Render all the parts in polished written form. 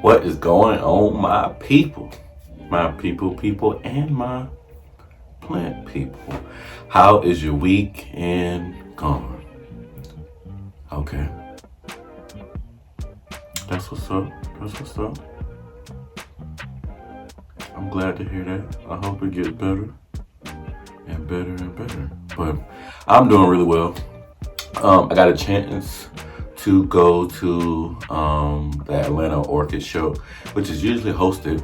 What is going on, my people? My people, and my plant people. How is your weekend gone? Okay. That's what's up. I'm glad to hear that. I hope it gets better and better and better. But I'm doing really well. I got a chance to go to the Atlanta Orchid show, which is usually hosted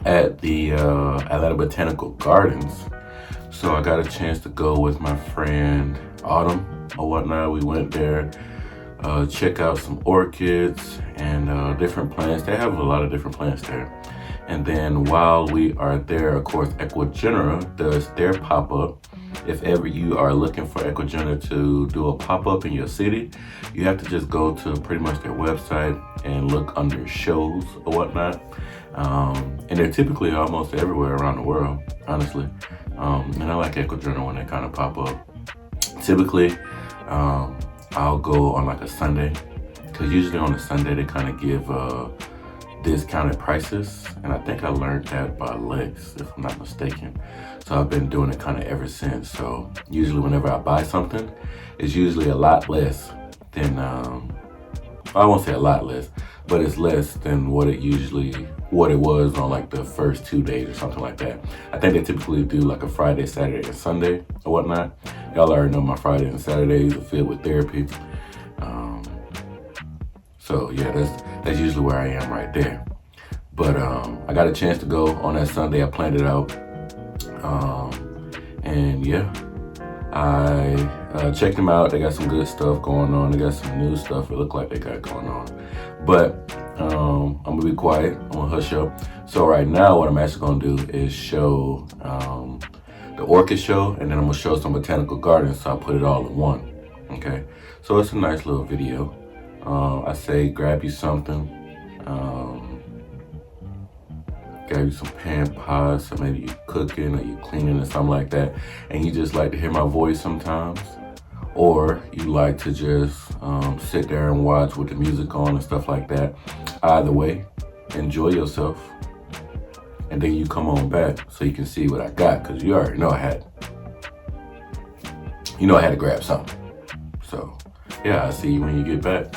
at the Atlanta Botanical Gardens. So I got a chance to go with my friend Autumn or whatnot. We went there, check out some orchids and different plants. They have a lot of different plants there. And then while we are there, of course, Ecuagenera does their pop-up. If ever you are looking for Ecuagenera to do a pop-up in your city, you have to just go to pretty much their website and look under shows or whatnot. And they're typically almost everywhere around the world, honestly. And I like Ecuagenera when they kind of pop up. Typically, I'll go on like a Sunday, because usually on a Sunday they kind of give discounted prices, and I think I learned that by Lex, if I'm not mistaken. So I've been doing it kind of ever since. So usually whenever I buy something, it's usually a lot less than I won't say a lot less, but it's less than what it was on like the first 2 days or something like that. I think they typically do like a Friday, Saturday, and Sunday or whatnot. Y'all already know my Fridays and Saturdays are filled with therapy. So yeah, that's usually where I am right there. But I got a chance to go on that Sunday. I planned it out. And yeah, I checked them out. They got some good stuff going on. They got some new stuff it looked like they got going on. But I'm gonna be quiet. I'm gonna hush up. So right now what I'm actually gonna do is show the orchid show, and then I'm gonna show some botanical gardens, so I'll put it all in one. Okay, so it's a nice little video. I say grab you something, grab you some pan pots, or maybe you cooking or you cleaning or something like that, and you just like to hear my voice sometimes, or you like to just sit there and watch with the music on and stuff like that. Either way, enjoy yourself, and then you come on back so you can see what I got, because you already know I had to grab something. So yeah, I'll see you when you get back.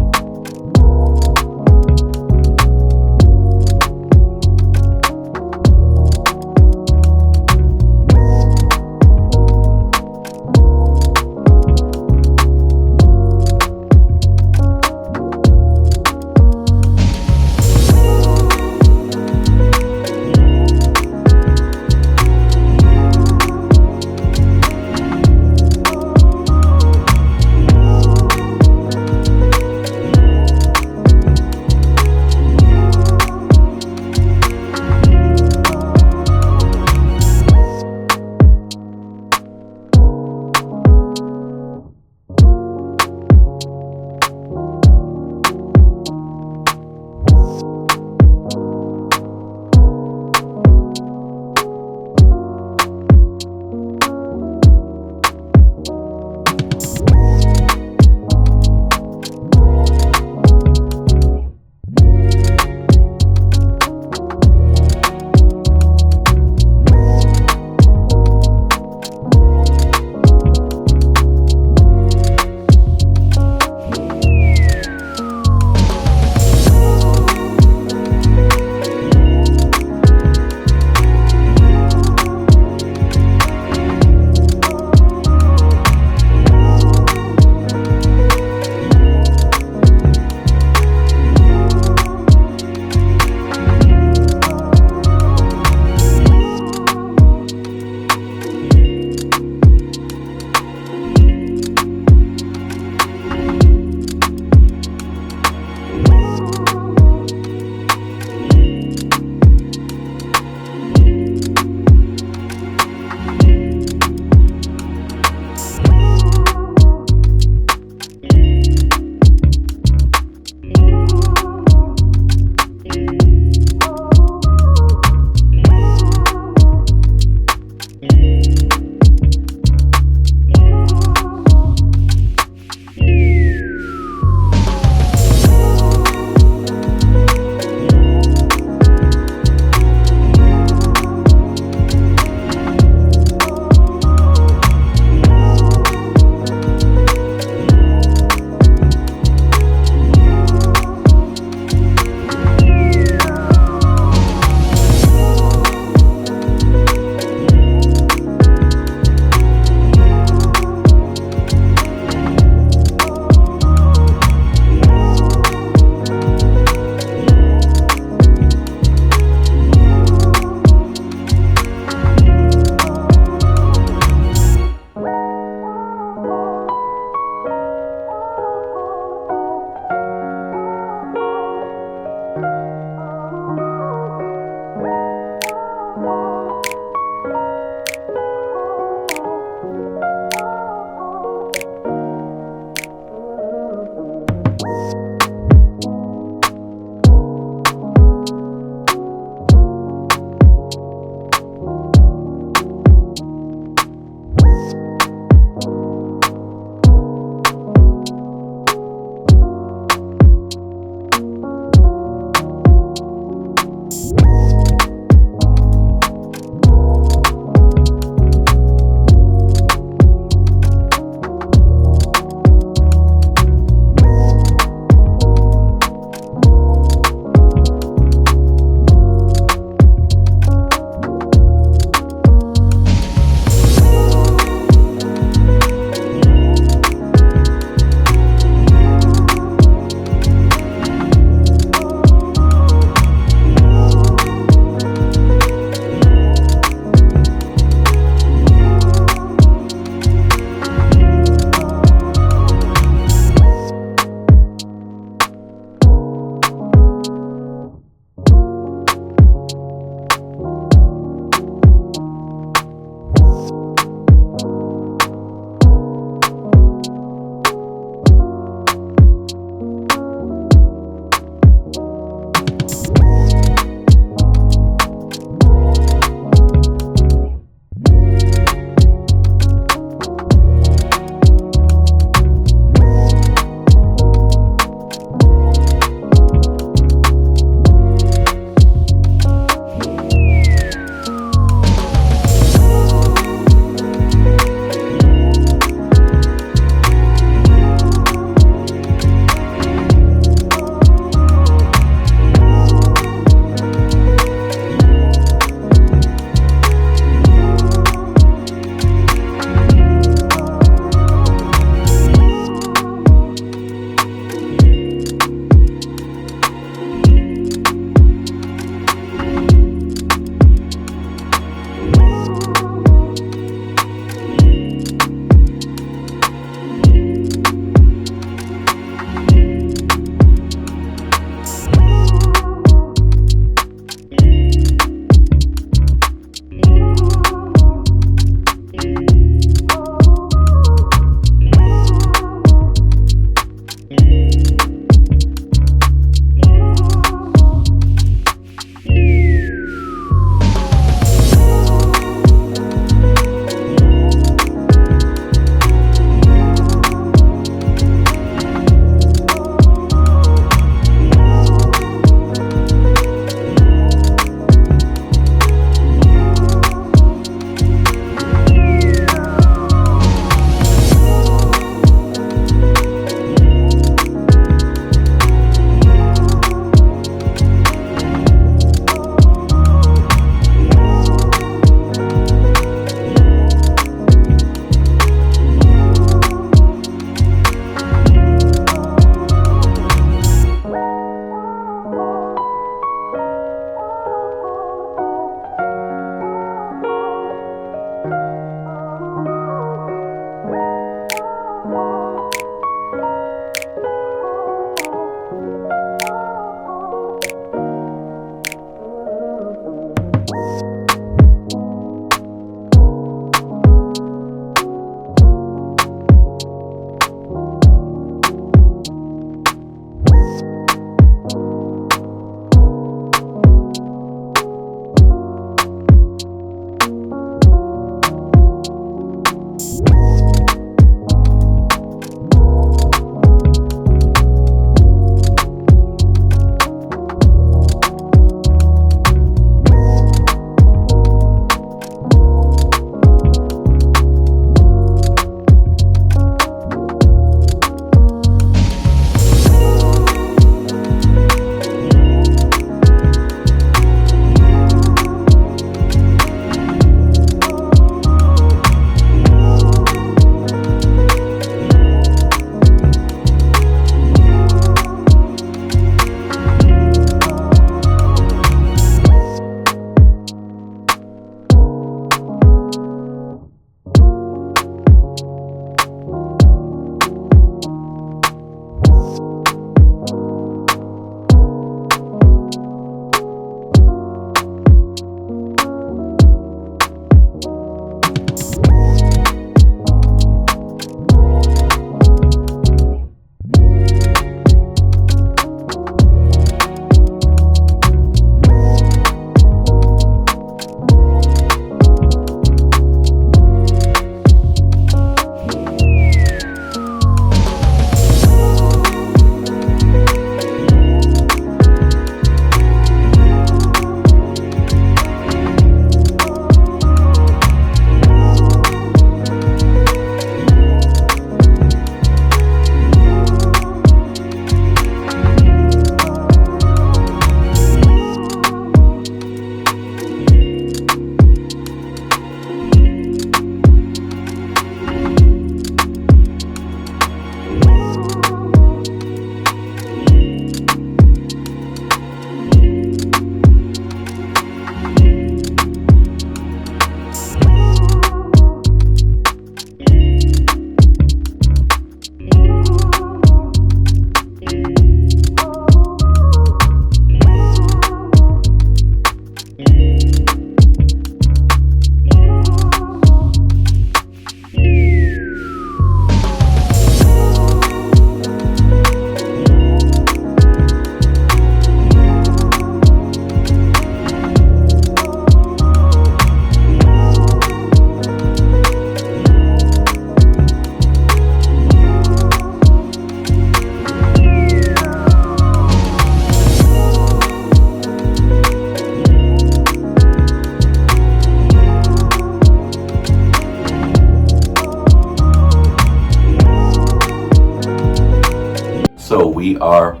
we are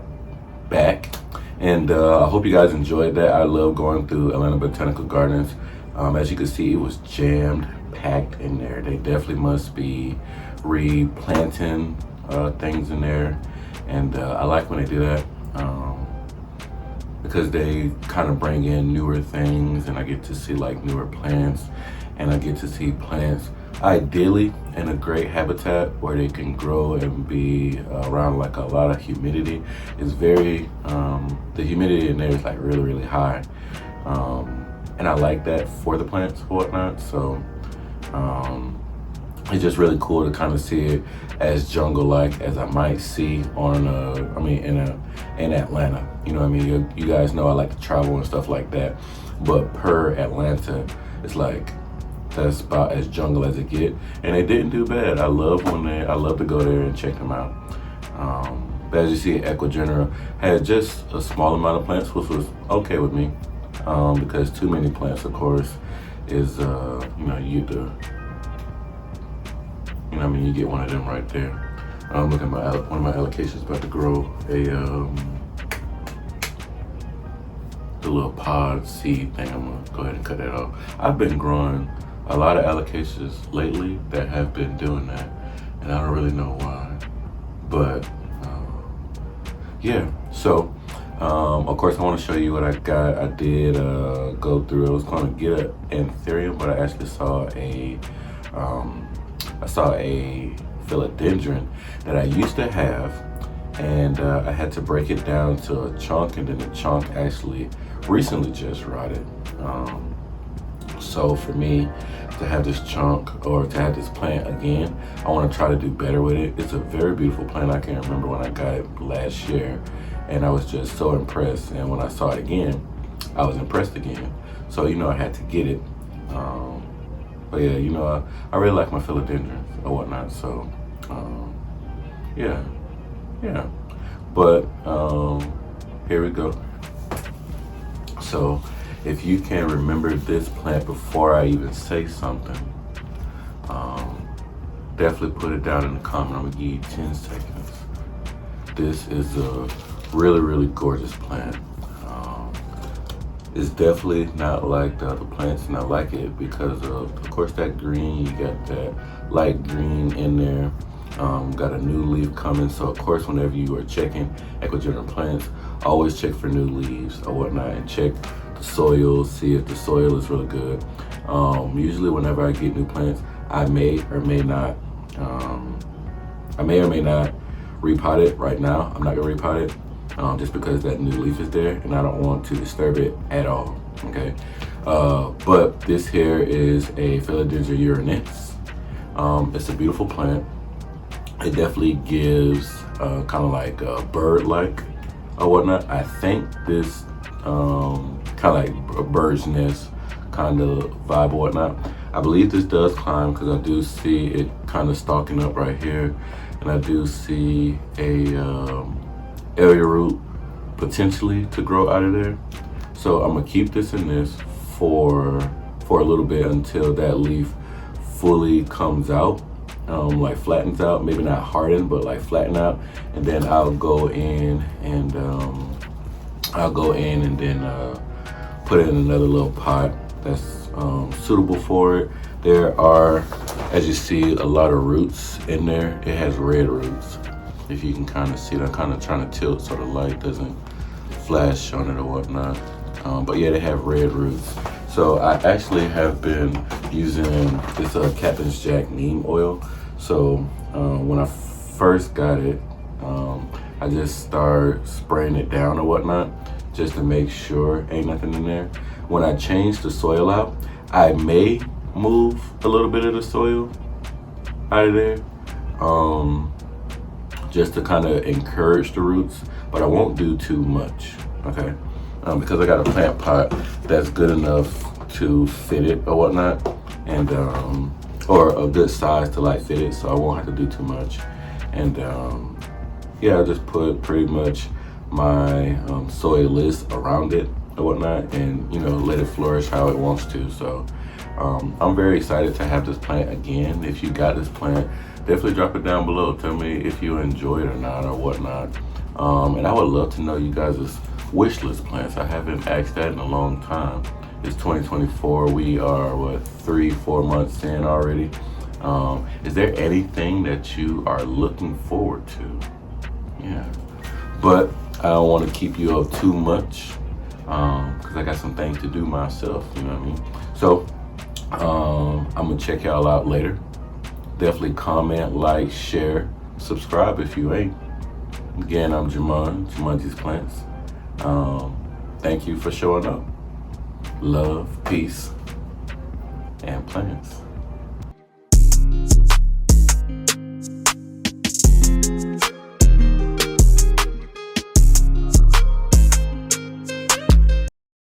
back, and I hope you guys enjoyed that. I love going through Atlanta Botanical Gardens. As you can see, it was jammed packed in there. They definitely must be replanting things in there, and I like when they do that because they kind of bring in newer things, and I get to see like newer plants, and I get to see plants ideally in a great habitat where they can grow and be around like a lot of humidity. It's very the humidity in there is like really high, and I like that for the plants and whatnot. So it's just really cool to kind of see it as jungle-like as I might see on in Atlanta. You know what I mean? You guys know I like to travel and stuff like that, but per Atlanta, it's like that's about as jungle as it get, and they didn't do bad. I love to go there and check them out. But as you see, Ecuagenera had just a small amount of plants, which was okay with me, because too many plants, of course, is you get one of them right there. Look at one of my allocations about to grow the little pod seed thing. I'm gonna go ahead and cut that off. I've been growing a lot of allocations lately that have been doing that, and I don't really know why, but yeah. So of course I want to show you what I got. I did go through. I was going to get an anthurium, but I actually saw a philodendron that I used to have, and I had to break it down to a chunk, and then the chunk actually recently just rotted. So for me to have this chunk, or to have this plant again, I want to try to do better with it. It's a very beautiful plant. I can't remember when I got it last year, and I was just so impressed. And when I saw it again, I was impressed again. So I had to get it. But yeah, I really like my philodendrons or whatnot. So yeah. But here we go. So if you can remember this plant before I even say something, definitely put it down in the comment. I'm gonna give you 10 seconds. This is a really gorgeous plant. It's definitely not like the other plants, and I like it because of course, that green. You got that light green in there. Got a new leaf coming, so of course, whenever you are checking Ecuagenera plants, always check for new leaves or whatnot, and check the soil, see if the soil is really good. Usually, whenever I get new plants, I may or may not repot it. Right now, I'm not gonna repot it. Just because that new leaf is there, and I don't want to disturb it at all. Okay, but this here is a Philodendron urinense. It's a beautiful plant. It definitely gives kind of like a bird-like or whatnot. I think this kind of like a bird's nest kind of vibe or whatnot. I believe this does climb because I do see it kind of stalking up right here, and I do see a area root potentially to grow out of there. So I'm gonna keep this in this for a little bit until that leaf fully comes out, like flattens out, maybe not harden, but like flatten out, and then I'll go in and then put it in another little pot that's suitable for it. There are, as you see, a lot of roots in there. It has red roots. If you can kind of see it, I'm kind of trying to tilt so the light doesn't flash on it or whatnot. But yeah, they have red roots. So I actually have been using this Captain's Jack neem oil. So when I first got it, I just started spraying it down or whatnot, just to make sure ain't nothing in there. When I change the soil out, I may move a little bit of the soil out of there, just to kind of encourage the roots, but I won't do too much, okay? Because I got a plant pot that's good enough to fit it or whatnot, and or a good size to like fit it, so I won't have to do too much. And yeah, I just put pretty much my soil list around it or whatnot, and let it flourish how it wants to. So I'm very excited to have this plant again. If you got this plant, definitely drop it down below. Tell me if you enjoy it or not or whatnot. And I would love to know you guys' wish list plants. I haven't asked that in a long time. It's 2024. We are, what, 3-4 months in already. Is there anything that you are looking forward to? Yeah. But I don't want to keep you up too much because I got some things to do myself, you know what I mean? So I'm going to check y'all out later. Definitely comment, like, share, subscribe if you ain't. Again, I'm Jumanji's Plants. Thank you for showing up. Love, peace, and plants.